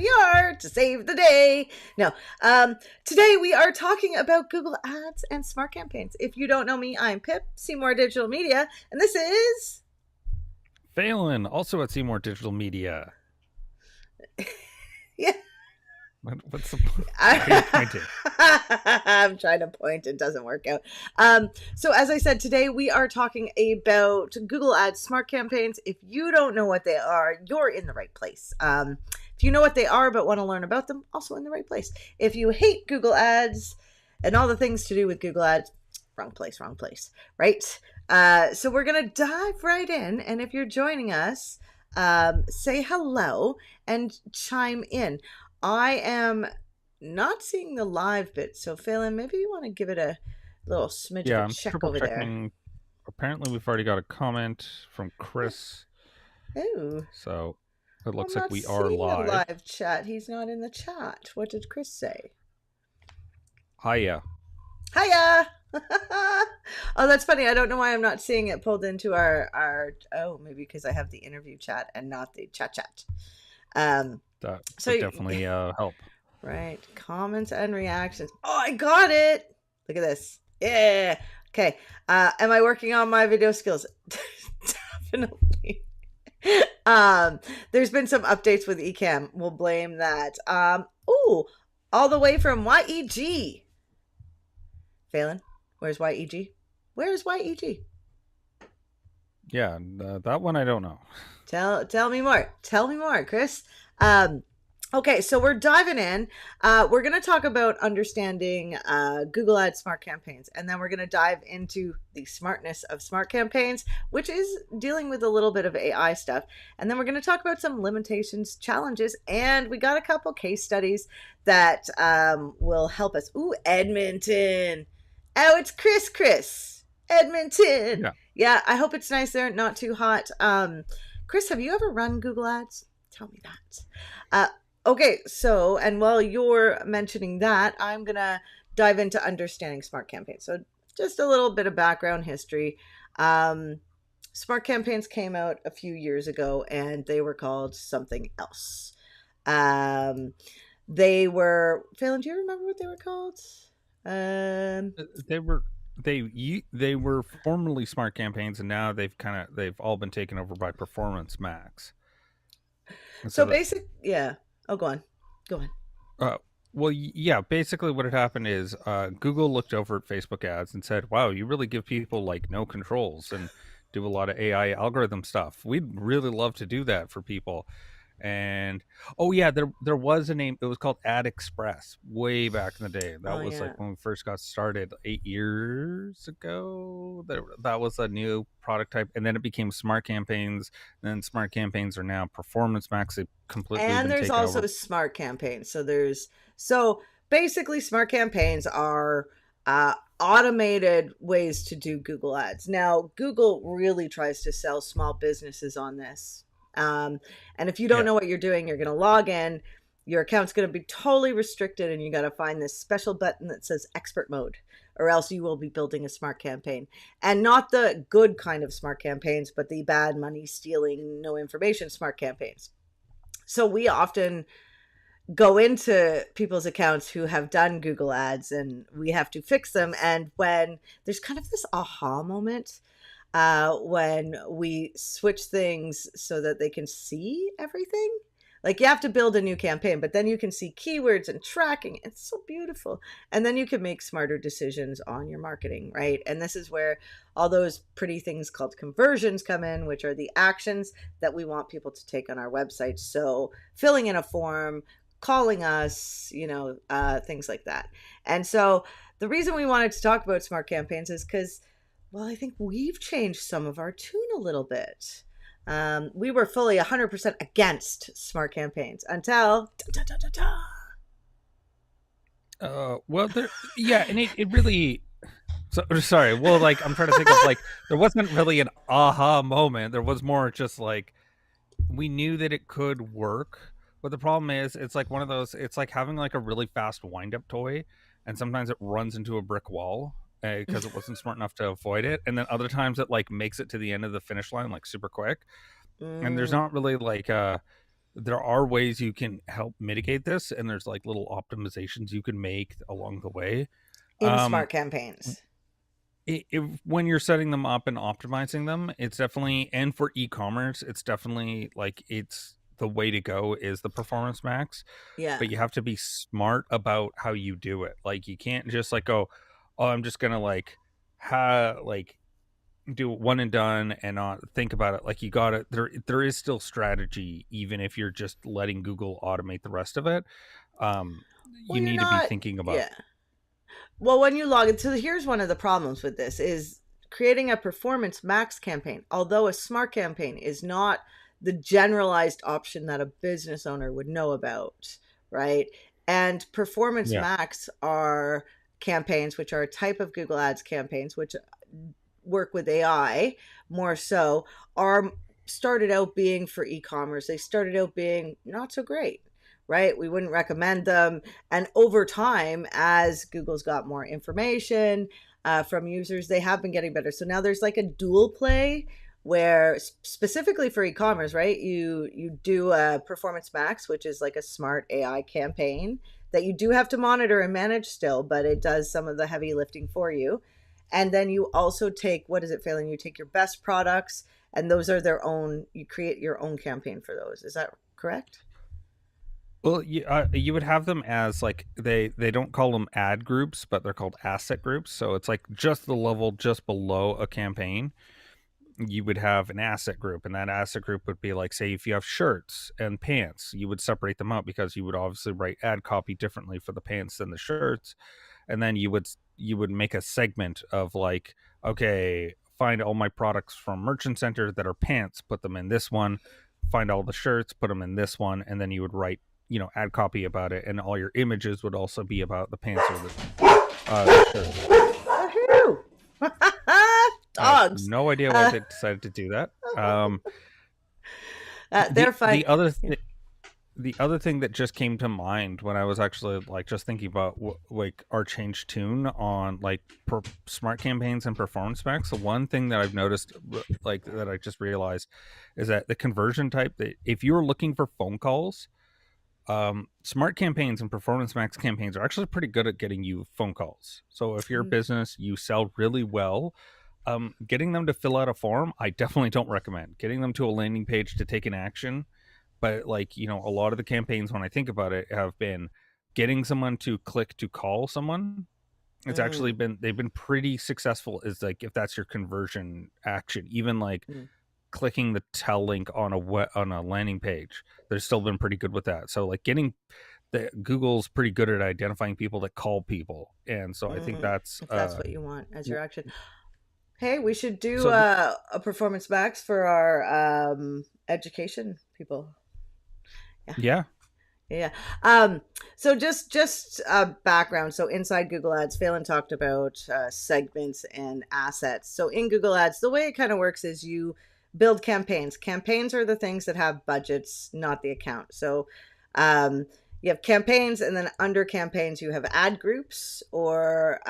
we are to save the day. No, today we are talking about Google Ads and smart campaigns. If you don't know me, I'm Pip, Seymour Digital Media, and this is Phelan, also at Seymour Digital Media. yeah. What's the point? Why are you pointing? I'm trying to point. It doesn't work out. So as I said, today we are talking about Google Ads smart campaigns. If you don't know what they are, you're in the right place. If you know what they are but want to learn about them, also in the right place. If you hate Google Ads and all the things to do with Google Ads, wrong place, right? So we're going to dive right in. And if you're joining us, say hello and chime in. I am not seeing the live bit, so Phelan, maybe you want to give it a little smidge of a I'm check triple over checking. there. Apparently, we've already got a comment from Chris, Oh, so it I'm looks like not we are seeing the live. live chat. He's not in the chat. What did Chris say? Hiya. Hiya! Oh, that's funny. I don't know why I'm not seeing it pulled into our. Oh, maybe because I have the interview chat and not the chat. That So would definitely help. right, comments and reactions. Oh, I got it. Look at this. Yeah. Okay. Am I working on my video skills? Definitely. There's been some updates with Ecamm. We'll blame that. All the way from YEG. Phelan, where's YEG? Where's YEG? Yeah, that one I don't know. Tell me more. Tell me more, Chris. Okay, so we're diving in. We're going to talk about understanding Google Ads smart campaigns, and then we're going to dive into the smartness of smart campaigns, which is dealing with a little bit of AI stuff. And then we're going to talk about some limitations, challenges, and we got a couple case studies that will help us. Ooh, Edmonton. Oh, it's Chris. Edmonton. Yeah, I hope it's nice there, not too hot. Chris, have you ever run Google Ads? Tell me that. Okay, so, and while you're mentioning that, I'm going to dive into understanding smart campaigns. So just a little bit of background history. Smart campaigns came out a few years ago and they were called something else. They were, Phelan, do you remember what they were called? They were formerly smart campaigns, and now they've all been taken over by Performance Max. So yeah. Oh, go on. Well, yeah, basically what had happened is Google looked over at Facebook ads and said, wow, you really give people like no controls and do a lot of AI algorithm stuff. We'd really love to do that for people. And there was a name. It was called Ad Express way back in the day. That was like when we first got started 8 years ago. That was a new product type, and then it became Smart Campaigns. And then Smart Campaigns are now Performance Max. They've completely and been there's taken also over. smart campaigns. So basically smart campaigns are automated ways to do Google Ads. Now Google really tries to sell small businesses on this. And if you don't know what you're doing, you're going to log in, your account's going to be totally restricted, and you got to find this special button that says expert mode, or else you will be building a smart campaign. And not the good kind of smart campaigns, but the bad money stealing, no information smart campaigns. So we often go into people's accounts who have done Google Ads and we have to fix them. And when there's kind of this aha moment, when we switch things so that they can see everything. Like you have to build a new campaign, but then you can see keywords and tracking. It's so beautiful. And then you can make smarter decisions on your marketing, right? And this is where all those pretty things called conversions come in, which are the actions that we want people to take on our website. So filling in a form, calling us, things like that. And so the reason we wanted to talk about smart campaigns is because, well, I think we've changed some of our tune a little bit. We were fully 100% against smart campaigns until and it really. So sorry. Well, like I'm trying to think of like there wasn't really an aha moment. There was more just like we knew that it could work, but the problem is it's like one of those. It's like having like a really fast wind-up toy, and sometimes it runs into a brick wall because it wasn't smart enough to avoid it, and then other times it like makes it to the end of the finish line like super quick. And there's not really like there are ways you can help mitigate this, and there's like little optimizations you can make along the way. in Um, smart campaigns. when you're setting them up and optimizing them, it's definitely, and for e-commerce, it's definitely like it's the way to go is the performance max, Yeah. but you have to be smart about how you do it. Like you can't just like go, oh, I'm just gonna like do one and done and not think about it. Like you got to there is still strategy even if you're just letting Google automate the rest of it. um Well, you you're need to be not. thinking about. Yeah. Well, when you log in, so here's one of the problems with this is creating a performance max campaign. Although a smart campaign is not the generalized option that a business owner would know about, right? And performance Yeah. max are campaigns, which are a type of Google Ads campaigns, which work with AI more so, are started out being for e-commerce. They started out being not so great, right? We wouldn't recommend them. And over time, as Google's got more information from users, they have been getting better. So now there's like a dual play where specifically for e-commerce, right? You do a performance max, which is like a smart AI campaign that you do have to monitor and manage still, but it does some of the heavy lifting for you. And then you also take, what is it, Phelan? You take your best products, and those are their own, you create your own campaign for those. Is that correct? Well, you would have them as like they don't call them ad groups, but they're called asset groups. So it's like just the level just below a campaign. You would have an asset group, and that asset group would be like, say, if you have shirts and pants, you would separate them out because you would obviously write ad copy differently for the pants than the shirts. And then you would make a segment of like, okay, find all my products from Merchant Center that are pants, put them in this one, find all the shirts, put them in this one, and then you would write, ad copy about it, and all your images would also be about the pants or the shirts. Woohoo! I have Dogs. no idea why Uh, they decided to do that. they're the fine. the other Yeah. the other thing that just came to mind when I was actually like just thinking about like our change tune on like smart campaigns and performance max, the one thing that I've noticed, like that I just realized, is that the conversion type, that if you're looking for phone calls, smart campaigns and performance max campaigns are actually pretty good at getting you phone calls. So if you're a Mm, business, you sell really well, getting them to fill out a form, I definitely don't recommend. Getting them to a landing page to take an action, but like, a lot of the campaigns when I think about it have been getting someone to click to call someone. It's actually mm, been they've been pretty successful, is like if that's your conversion action, even like mm, clicking the tell link on a landing page, they've still been pretty good with that. So like getting the Google's pretty good at identifying people that call people, and so I think mm. that's If that's what you want as your w- action. Hey, we should do so a performance max for our education people. Yeah. yeah. Yeah. So just background. So inside Google Ads, Phelan talked about segments and assets. So in Google Ads, the way it kind of works is you build campaigns. Campaigns are the things that have budgets, not the account. So um, you have campaigns, and then under campaigns you have ad groups, or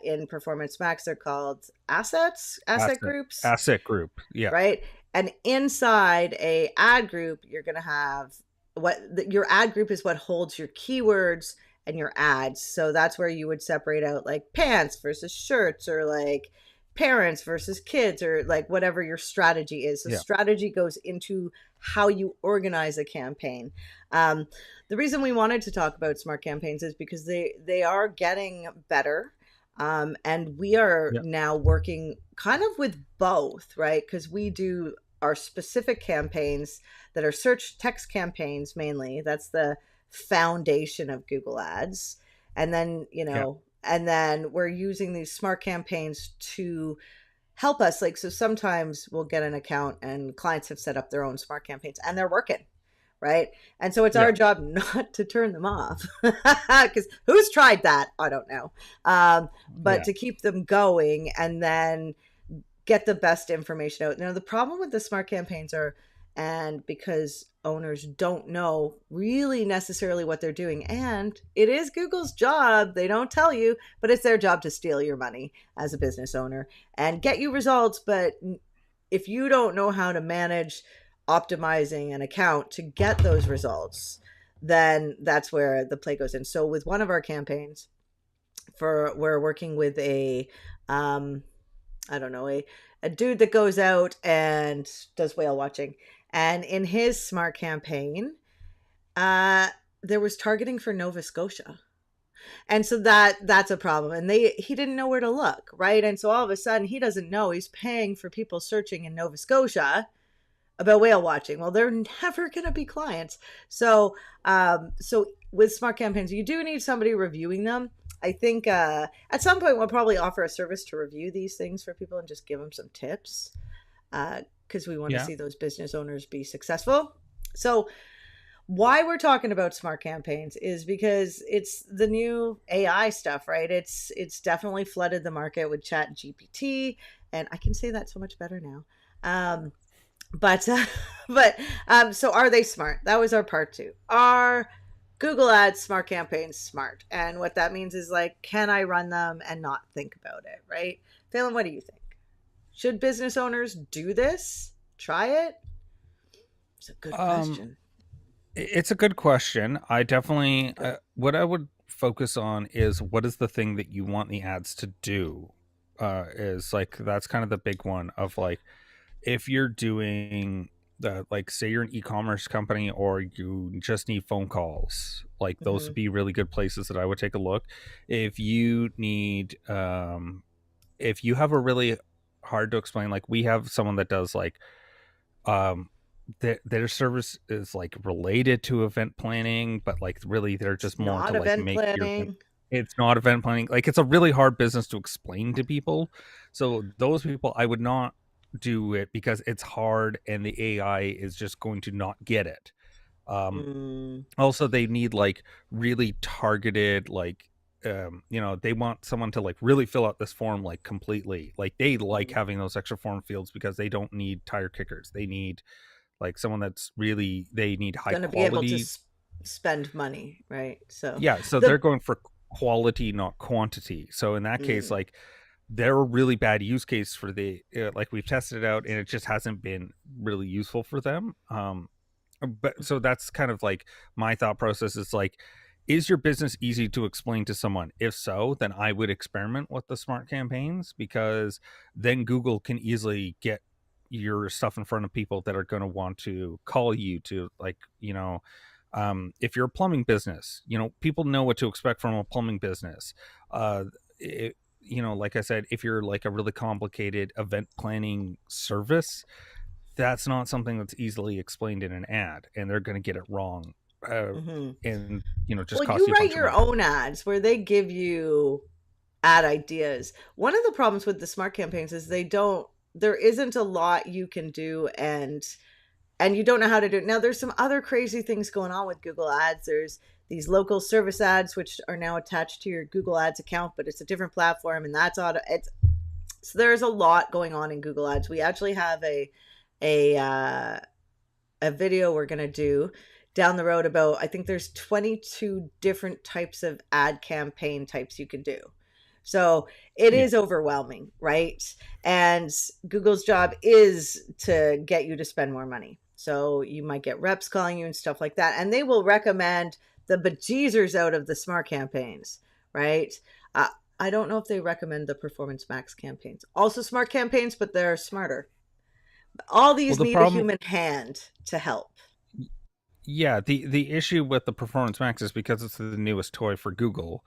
in Performance Max they're called asset asset groups, asset group, yeah. right? And inside a ad group, you're going to have your ad group is what holds your keywords and your ads. So that's where you would separate out like pants versus shirts, or like parents versus kids, or like whatever your strategy is. So Yeah. strategy goes into how you organize a campaign. Um, the reason we wanted to talk about smart campaigns is because they are getting better, and we are Yeah. now working kind of with both, right? Because we do our specific campaigns that are search text campaigns mainly. That's the foundation of Google Ads. And then, Yeah. and then we're using these smart campaigns to help us. Like, so sometimes we'll get an account and clients have set up their own smart campaigns and they're working, right? And so it's Yeah. our job not to turn them off, because who's tried that? I don't know. But Yeah. to keep them going and then get the best information out. Now, the problem with the smart campaigns are, and because owners don't know really necessarily what they're doing, and it is Google's job, they don't tell you, but it's their job to steal your money as a business owner and get you results. But if you don't know how to manage optimizing an account to get those results, then that's where the play goes in. So with one of our campaigns, for we're working with a I don't know, a dude that goes out and does whale watching. And in his smart campaign, uh there was targeting for Nova Scotia. And so that's a problem. And he didn't know where to look, right? And so all of a sudden he doesn't know he's paying for people searching in Nova Scotia about whale watching. Well, they're never going to be clients. So with smart campaigns, you do need somebody reviewing them. I think at some point we'll probably offer a service to review these things for people and just give them some tips, because we want to Yeah. see those business owners be successful. So why we're talking about smart campaigns is because it's the new AI stuff, right? It's definitely flooded the market with Chat GPT, and I can say that so much better now. Um, but so are they smart? That was our part two. Are Google Ads smart campaigns smart? And what that means is, like, can I run them and not think about it, right? Phelan, what do you think? Should business owners do this? Try it? It's a good Um, question. it's a good question. I definitely, what I would focus on is what is the thing that you want the ads to do? Is like, that's kind of the big one of like, if you're doing the, like, say you're an e-commerce company or you just need phone calls, like those Hmm. would be really good places that I would take a look. If you need, if you have a really hard to explain, like we have someone that does like, um their service is like related to event planning, but like really they're It's just more to not like event make your event. planning. It's not event planning. Like it's a really hard business to explain to people. So those people, I would not do it because it's hard and the AI is just going to not get it. Um, Mm, Also, they need like really targeted, like, they want someone to like really fill out this form like completely. Like they like mm. having those extra form fields because they don't need tire kickers. They need like someone that's really, they need high Going to be able to quality. spend money, right? So Yeah, so they're the going for quality, not quantity. So in that case, mm, like they're a really bad use case for the, like we've tested it out and it just hasn't been really useful for them. But so that's kind of like my thought process is like, is your business easy to explain to someone? If so, then I would experiment with the smart campaigns, because then Google can easily get your stuff in front of people that are going to want to call you to, like, if you're a plumbing business, people know what to expect from a plumbing business. Like I said, if you're like a really complicated event planning service, that's not something that's easily explained in an ad, and they're going to get it wrong, uh, hmm and just well, cost you you a write bunch of your money. own ads where they give you ad ideas. One of the problems with the smart campaigns is there isn't a lot you can do, and you don't know how to do it. Now, there's some other crazy things going on with Google Ads. There's these local service ads, which are now attached to your Google Ads account, but it's a different platform, and that's auto. So there's a lot going on in Google Ads. We actually have a uh, a video we're gonna do down the road about. I think there's 22 different types of ad campaign types you can do. So it Yeah. is overwhelming, right? And Google's job is to get you to spend more money. So you might get reps calling you and stuff like that, and they will recommend the bejeezers out of the smart campaigns, right? Uh, I don't know if they recommend the Performance Max campaigns. Also smart campaigns, but they're smarter. All Well, these the need a problem, human hand to help. yeah, the issue with the Performance Max is because it's the newest toy for Google,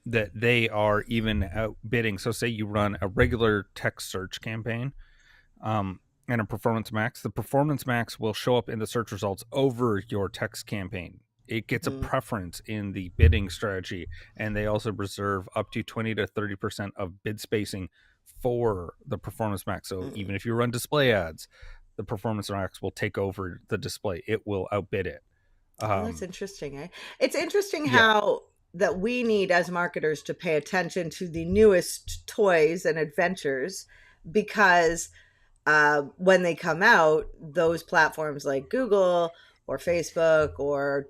that they are even outbidding. So say you run a regular text search campaign, um, and a Performance Max, the Performance Max will show up in the search results over your text campaign. It gets a Mm, preference in the bidding strategy, and they also reserve up to 20 to 30% of bid spacing for the Performance Max. So mm. even if you run display ads, the Performance Max will take over the display. It will outbid it. Oh, that's Um, interesting, eh? It's interesting yeah, how that we need as marketers to pay attention to the newest toys and adventures, because when they come out, those platforms like Google or Facebook or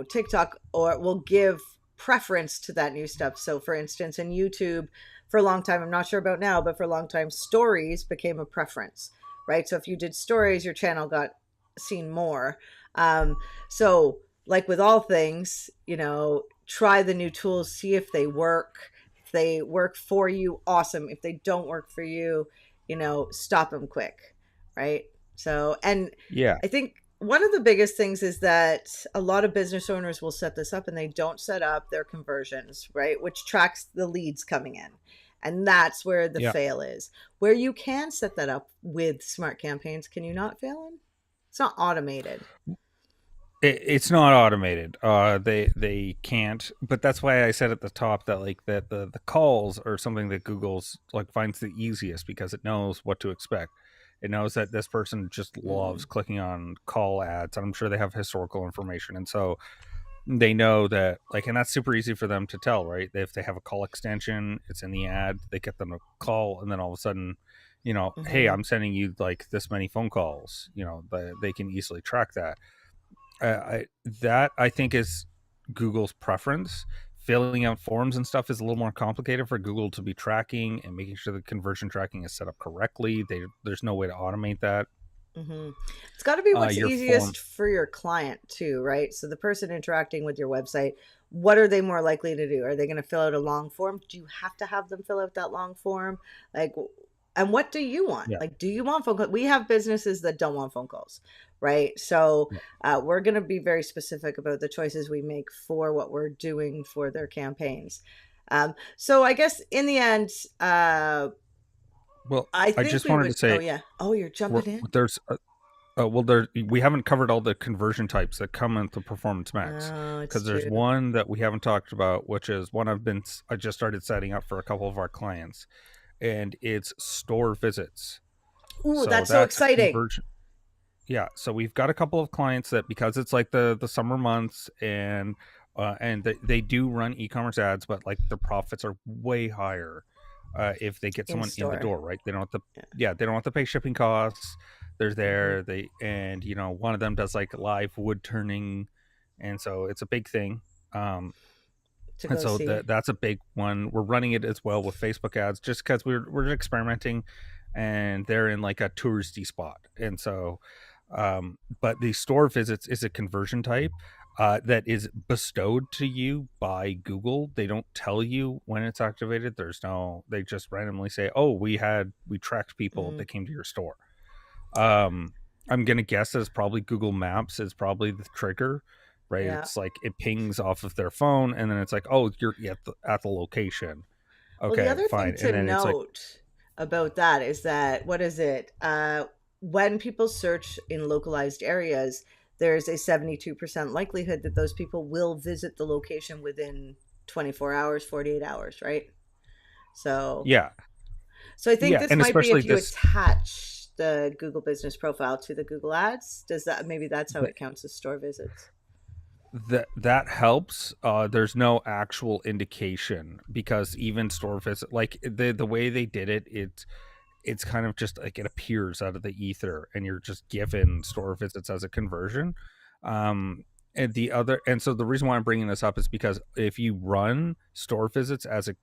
TikTok or will give preference to that new stuff. So, for instance, in YouTube, for a long time, I'm not sure about now, but for a long time, stories became a preference, right? So if you did stories, your channel got seen more. Um, so, like with all things, try the new tools, see if they work. If they work for you, awesome. If they don't work for you, stop them quick, right? So, and Yeah. I think one of the biggest things is that a lot of business owners will set this up and they don't set up their conversions, right? Which tracks the leads coming in. And that's where the Yeah. fail is. Where you can set that up with smart campaigns, can you not fail in? It's not automated. It's not automated. They can't, but that's why I said at the top that like that the calls are something that Google's like finds the easiest because it knows what to expect. It knows that this person just Mm, loves clicking on call ads. I'm sure they have historical information, and so they know that like, and that's super easy for them to tell, right? If they have a call extension, it's in the ad. They get them to call, and then all of a sudden, hey, mm-hmm, I'm sending you like this many phone calls. They can easily track that. That I think is Google's preference. Filling out forms and stuff is a little more complicated for Google to be tracking and making sure the conversion tracking is set up correctly. There's no way to automate that. mm-hmm. It's got to be what's Your form, easiest for your client, too, right? So the person interacting with your website, what are they more likely to do? Are they going to fill out a long form? Do you have to have them fill out that long form? Like, and what do you want? yeah, Like, do you want phone calls? We have businesses that don't want phone calls, right? So yeah. we're going to be very specific about the choices we make for what we're doing for their campaigns. So I guess in the end, Well, I I think just we wanted would. to Oh say yeah. Oh, you're jumping in. there's well, we haven't covered all the conversion types that come into Performance Max Oh, it's because there's true. one that we haven't talked about, which is one I just started setting up for a couple of our clients, and it's store visits. Ooh, So that's so that's a exciting. conversion. Yeah, so we've got a couple of clients that because it's like the summer months and they do run e-commerce ads, but like their profits are way higher if they get In someone in the store. door, right? They don't have to, Yeah. yeah, they don't have to pay shipping costs. They're Hmm. there, and one of them does like live wood turning, and so it's a big thing. Um, To and go so see. that's a big one. We're running it as well with Facebook ads, just because we're experimenting, and they're in like a touristy spot. And so, but the store visits is a conversion type that is bestowed to you by Google. They don't tell you when it's activated. They just randomly say, "Oh, we tracked people Mm, that came to your store." Um, I'm gonna guess that it's probably Google Maps is probably the trigger, right? yeah. It's like it pings off of their phone, and then it's like, oh, you're at the location. Well, the Okay, other thing fine. to And then it's like, note about that is that, what is it? When people search in localized areas, there's a 72% likelihood that those people will visit the location within 24 hours, 48 hours, right? So, yeah, so I think yeah, this and might be especially if you this attach the Google business profile to the Google Ads. Does that, maybe that's how th- it counts as store visits? that helps. There's no actual indication because even store visit, like the way they did it, it's kind of just like it appears out of the ether and you're just given store visits as a conversion. And so the reason why I'm bringing this up is because if you run store visits as a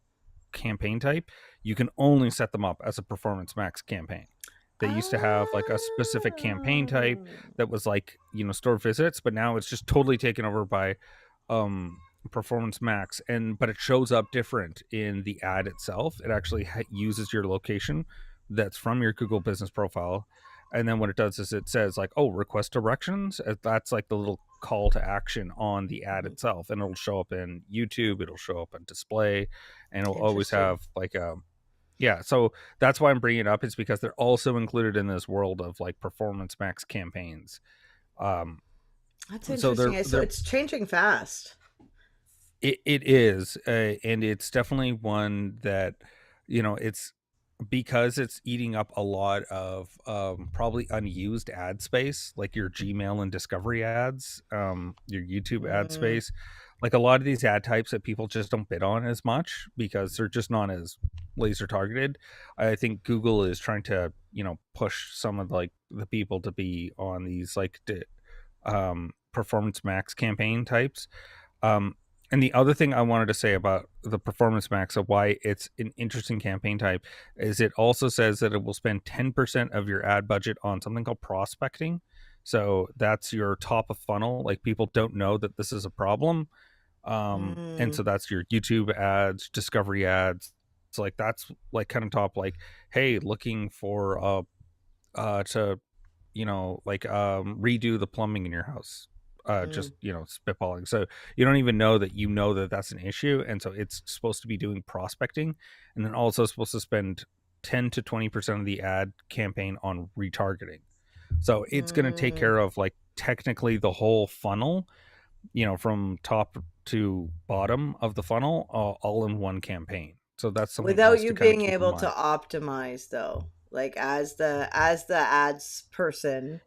campaign type, you can only set them up as a Performance Max campaign. They used to have like a specific campaign type Oh. that was like, store visits, but now it's just totally taken over by um Performance Max, and but it shows up different in the ad itself. It actually uses your location that's from your Google business profile, and then what it does is it says like, oh, request directions. That's like the little call to action on the ad Mhm. itself, and it'll show up in YouTube, it'll show up in display, and it'll always Interesting. have like a, yeah. So that's why I'm bringing it up, is because they're also included in this world of like Performance Max campaigns. um That's so interesting. So they're it's changing fast. it is, and it's definitely one that, it's because it's eating up a lot of probably unused ad space, like your Gmail and Discovery ads, your YouTube ad Mm, space, like a lot of these ad types that people just don't bid on as much because they're just not as laser targeted. I think Google is trying to, push some of like the people to be on these like Performance Max campaign types. um And the other thing I wanted to say about the Performance Max of why it's an interesting campaign type is it also says that it will spend 10% of your ad budget on something called prospecting. So that's your top of funnel. Like people don't know that this is a problem. And Mm, so that's your YouTube ads, discovery ads. It's like that's like kind of top, like, hey, looking for to like redo the plumbing in your house. mm, Just spitballing. So you don't even know that that's an issue, and so it's supposed to be doing prospecting, and then also supposed to spend 10 to 20% of the ad campaign on retargeting. So it's going to take mm. care of like technically the whole funnel, from top to bottom of the funnel, all in one campaign. So that's something Without else to you kind of being keep in able to mind. optimize though, like as the ads person,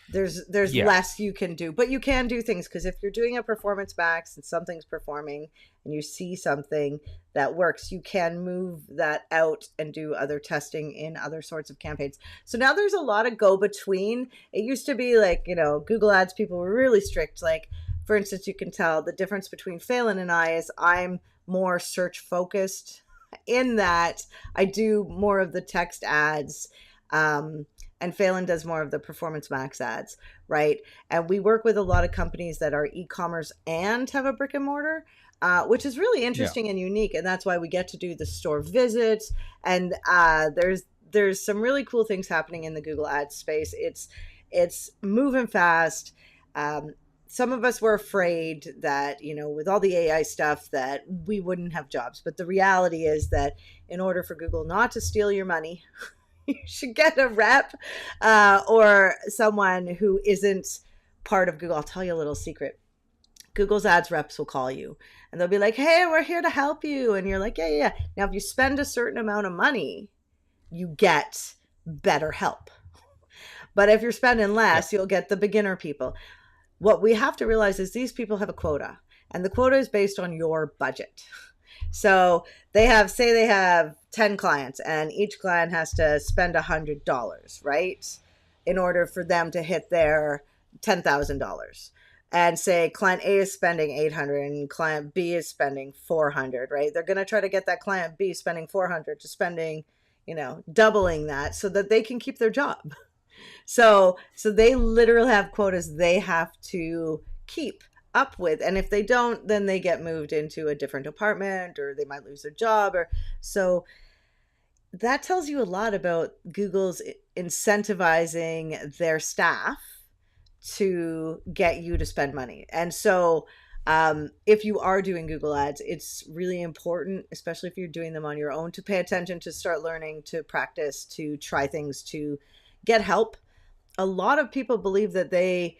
there's Yeah, less you can do, but you can do things because if you're doing a performance max and something's performing and you see something that works, you can move that out and do other testing in other sorts of campaigns. So now there's a lot of go between. It used to be like, Google ads people were really strict. Like, for instance, you can tell the difference between Phelan and I is I'm more search focused in that I do more of the text ads. And Phelan does more of the Performance Max ads, right? And we work with a lot of companies that are e-commerce and have a brick and mortar, which is really yeah, interesting and unique. And that's why we get to do the store visits. And there's some really cool things happening in the Google Ads space. It's moving fast. Um, some of us were afraid that, with all the AI stuff, that we wouldn't have jobs. But the reality is that in order for Google not to steal your money, you should get a rep or someone who isn't part of Google. I'll tell you a little secret. Google's ads reps will call you and they'll be like, hey, we're here to help you. And you're like, yeah, yeah, yeah. Now, if you spend a certain amount of money, you get better help. But if you're spending yeah, less, you'll get the beginner people. What we have to realize is these people have a quota, and the quota is based on your budget. So they have 10 clients, and each client has to spend $100, right? In order for them to hit their $10,000. And say client A is spending 800 and client B is spending 400, right? They're going to try to get that client B spending 400 to spending, doubling that so that they can keep their job. So they literally have quotas they have to keep up with, and if they don't, then they get moved into a different department or they might lose their job. Or so that tells you a lot about Google's incentivizing their staff to get you to spend money. And so if you are doing Google ads, it's really important, especially if you're doing them on your own, to pay attention, to start learning, to practice, to try things, to get help. A lot of people believe that they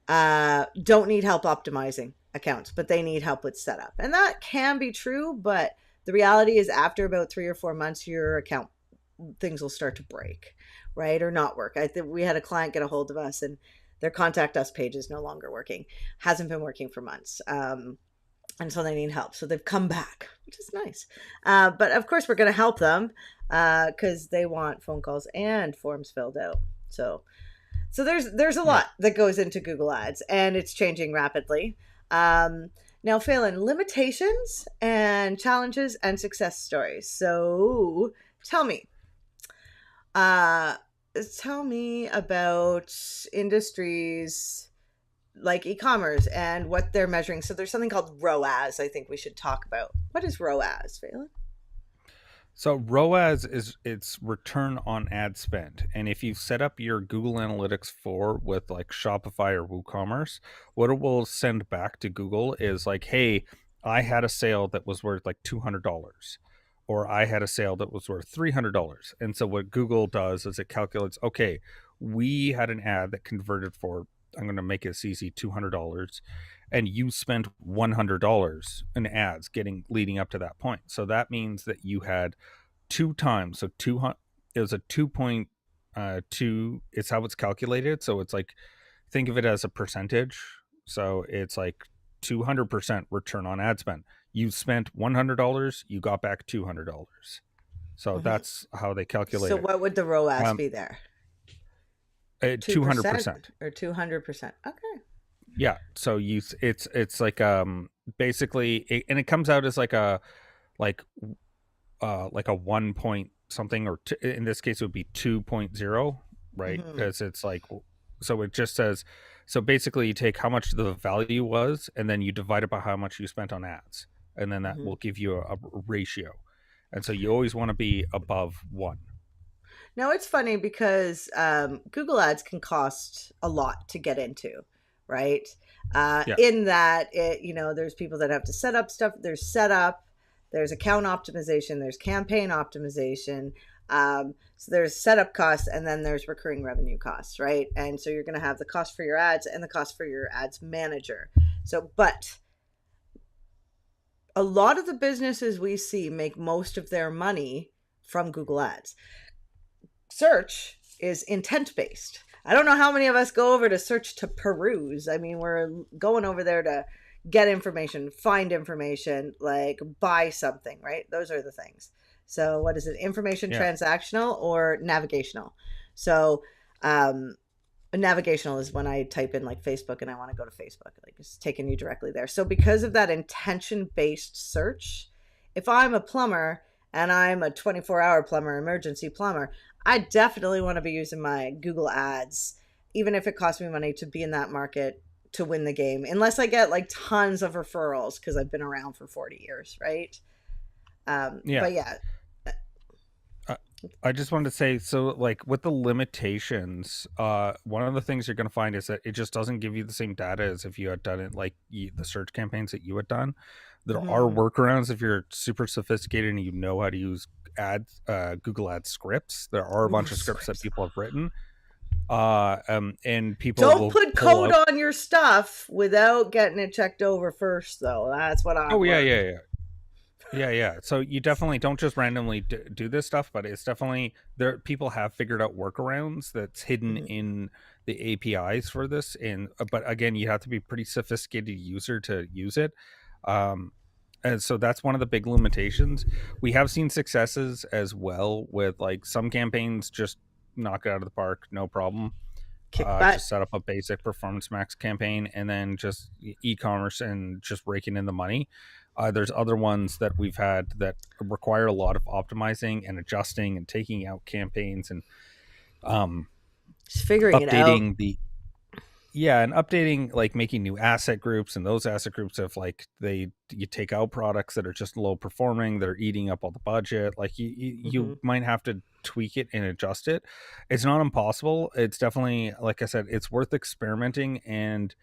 don't need help optimizing accounts, but they need help with setup. And that can be true, but the reality is after about 3 or 4 months, your account things will start to break, right? Or not work. I think we had a client get a hold of us and their contact us page is no longer working, hasn't been working for months. And so they need help. So they've come back, which is nice. But of course, we're going to help them because they want phone calls and forms filled out. So there's a yeah. lot that goes into Google Ads, and it's changing rapidly. Now, Phelan, limitations and challenges and success stories. So tell me, uh, tell me about industries like e-commerce and what they're measuring. So there's something called ROAS. I think we should talk about. What is ROAS, Phelan? So ROAS is its return on ad spend. And if you set up your Google Analytics 4 with like Shopify or WooCommerce, what it will send back to Google is like, hey, I had a sale that was worth like $200, or I had a sale that was worth $300. And so what Google does is it calculates, okay, we had an ad that converted for, I'm going to make it easy, $200, and you spent $100 in ads getting leading up to that point. So that means that you had two times. So 200, it was a 2.2. It's how it's calculated. So it's like, think of it as a percentage. So it's like 200% return on ad spend. You spent $100, you got back $200. So Mm-hmm. that's how they calculate So it. what would the ROAS Um, be there? 2% 200%. or 200%? Okay. Yeah, so it's basically and it comes out as like like a 1 point something, or in this case it would be 2.0, right? Hmm. Because it's like, so it just says, so basically you take how much the value was and then you divide it by how much you spent on ads, and then that Hmm. will give you a ratio, and so you always want to be above 1. Now it's funny because Google Ads can cost a lot to get into, right? Yeah, In that, there's people that have to set up stuff. There's setup, there's account optimization, there's campaign optimization. So there's setup costs, and then there's recurring revenue costs, right? And so you're going to have the cost for your ads and the cost for your ads manager. So, but a lot of the businesses we see make most of their money from Google Ads. Search is intent based. I don't know how many of us go over to search to peruse. I mean, we're going over there to get information, find information, like buy something, right? Those are the things. So, what is it? Information yeah, transactional or navigational? So, um, navigational is when I type in like Facebook and I want to go to Facebook, like it's taking you directly there. So because of that intention based search, if I'm a plumber and I'm a 24-hour plumber, emergency plumber, I definitely want to be using my Google Ads, even if it costs me money to be in that market to win the game, unless I get like tons of referrals because I've been around for 40 years, right? yeah. But yeah. Uh, I just wanted to say, so like with the limitations, one of the things you're going to find is that it just doesn't give you the same data as if you had done it like the search campaigns that you had done. There are Mm-hmm. workarounds if you're super sophisticated and you know how to use Google Ads scripts. There are a Ooh, bunch of scripts that scripts. people have written, and people Don't will put pull code out. on your stuff without getting it checked over first, though. That's what I've Oh yeah, learned. yeah, yeah. Yeah, yeah. So you definitely don't just randomly do this stuff, but it's definitely there. People have figured out workarounds that's hidden Mhm. in the APIs for this. And but again, you have to be pretty sophisticated user to use it. Um, and so that's one of the big limitations. We have seen successes as well with like some campaigns just knock it out of the park, no problem. Kick butt. Just set up a basic performance max campaign and then just e-commerce and just raking in the money. There's other ones that we've had that require a lot of optimizing and adjusting and taking out campaigns and um, Just figuring it out. updating the yeah, and updating, like making new asset groups, and those asset groups have like you take out products that are just low performing, that are eating up all the budget. Like you Hmm. might have to tweak it and adjust it. It's not impossible. It's definitely, like I said, it's worth experimenting and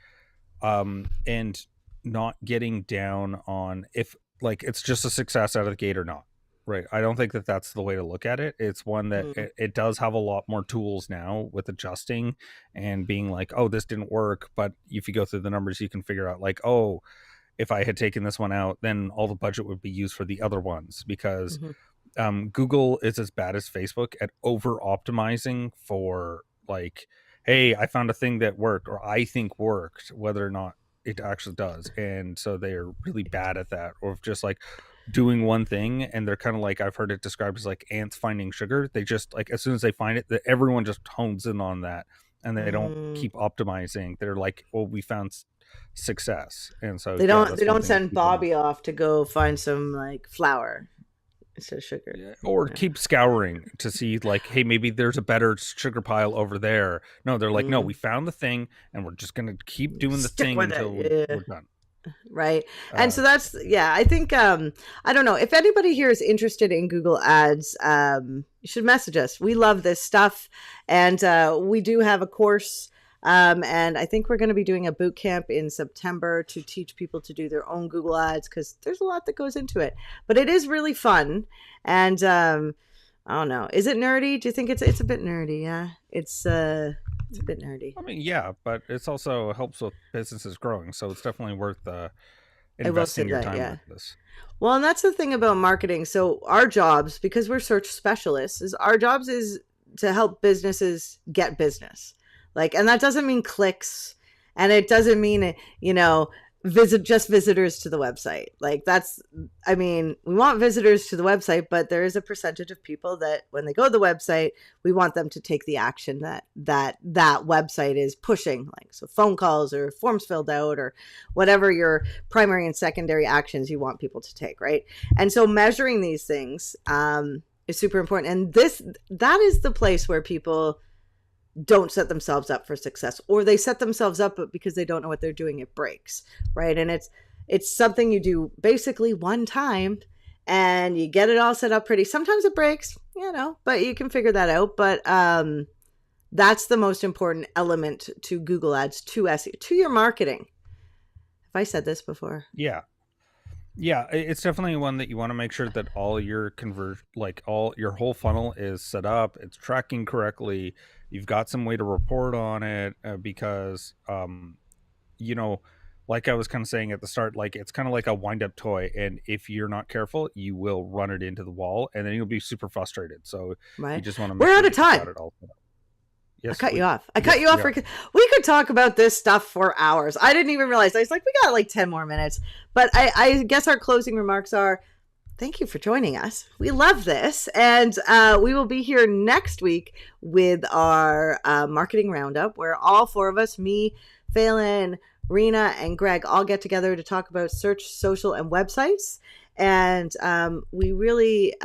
not getting down on if like it's just a success out of the gate or not, right? I don't think that that's the way to look at it. It's one that Mm. it does have a lot more tools now with adjusting and being like, oh, this didn't work, but if you go through the numbers you can figure out like, oh, if I had taken this one out then all the budget would be used for the other ones, because Hmm. Google is as bad as Facebook at over optimizing for like, hey, I found a thing that worked or I think worked, whether or not it actually does. And so they are really bad at that, or just like doing one thing and they're kind of like, I've heard it described as like ants finding sugar. They just like as soon as they find it, that everyone just hones in on that and they don't Mm. keep optimizing. They're like, well, we found success. And so They yeah, don't. They that's one don't thing that send people need. Bobby off to go find some like flour instead of sugar. Yeah, or Yeah. keep scouring to see like, hey, maybe there's a better sugar pile over there. No, they're like, no, we Mm. found the thing and we're just gonna keep doing the Stick thing with until it. Yeah. we're done. Right. And uh so that's, yeah, I think I don't know if anybody here is interested in Google Ads. You should message us. We love this stuff, and we do have a course. And I think we're going to be doing a boot camp in September to teach people to do their own Google Ads, because there's a lot that goes into it. But it is really fun. And I don't know. Is it nerdy? Do you think it's a bit nerdy? Yeah, it's a bit nerdy. I mean, yeah, but it's also helps with businesses growing, so it's definitely worth I will say investing your that. time Yeah. with this. Well, and that's the thing about marketing. So our jobs, because we're search specialists, is our jobs is to help businesses get business. Like, and that doesn't mean clicks, and it doesn't mean, you know, visitors to the website. Like that's, I mean, we want visitors to the website, but there is a percentage of people that when they go to the website, we want them to take the action that website is pushing, like so phone calls or forms filled out or whatever your primary and secondary actions you want people to take, right? And so measuring these things is super important. And that is the place where people don't set themselves up for success, or they set themselves up, but because they don't know what they're doing, it breaks, right? And it's something you do basically one time and you get it all set up pretty. Sometimes it breaks, but you can figure that out. But that's the most important element to Google Ads, to SEO, to your marketing. Have I said this before? Yeah, it's definitely one that you want to make sure that all your all your whole funnel is set up, it's tracking correctly, you've got some way to report on it, because like I was kind of saying at the start, like it's kind of like a wind-up toy, and if you're not careful, you will run it into the wall, and then you'll be super frustrated. So you Right. just want to make We're sure out of that you've got time. it all set up. I Yes, cut you off. I cut yes, you off we for, are. we could talk about this stuff for hours. I didn't even realize. I was like, we got like 10 more minutes. But I guess our closing remarks are, thank you for joining us. We love this. And we will be here next week with our marketing roundup, where all four of us, me, Phelan, Rena, and Greg, all get together to talk about search, social, and websites. And we really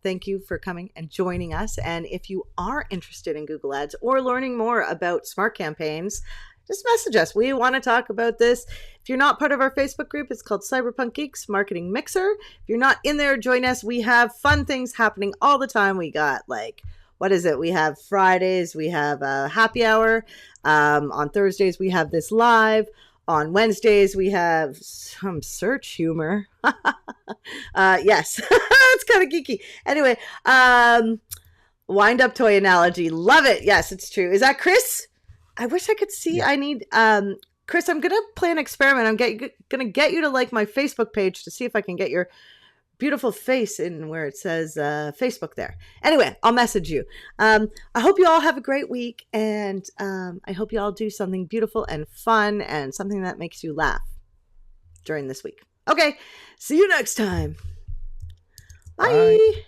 thank you for coming and joining us. And if you are interested in Google Ads or learning more about smart campaigns, just message us. We want to talk about this. If you're not part of our Facebook group, it's called Cyberpunk Geeks Marketing Mixer. If you're not in there, join us. We have fun things happening all the time. We got what is it? We have Fridays, we have a happy hour. On Thursdays, we have this live. On Wednesdays, we have some search humor. Yes, it's kind of geeky. Anyway, wind up toy analogy. Love it. Yes, it's true. Is that Chris? I wish I could see. Yeah. I need Chris. I'm gonna play an experiment. I'm gonna get you to like my Facebook page to see if I can get your beautiful face in where it says Facebook there. Anyway, I'll message you. I hope you all have a great week, and I hope you all do something beautiful and fun and something that makes you laugh during this week. Okay, see you next time. Bye. Bye.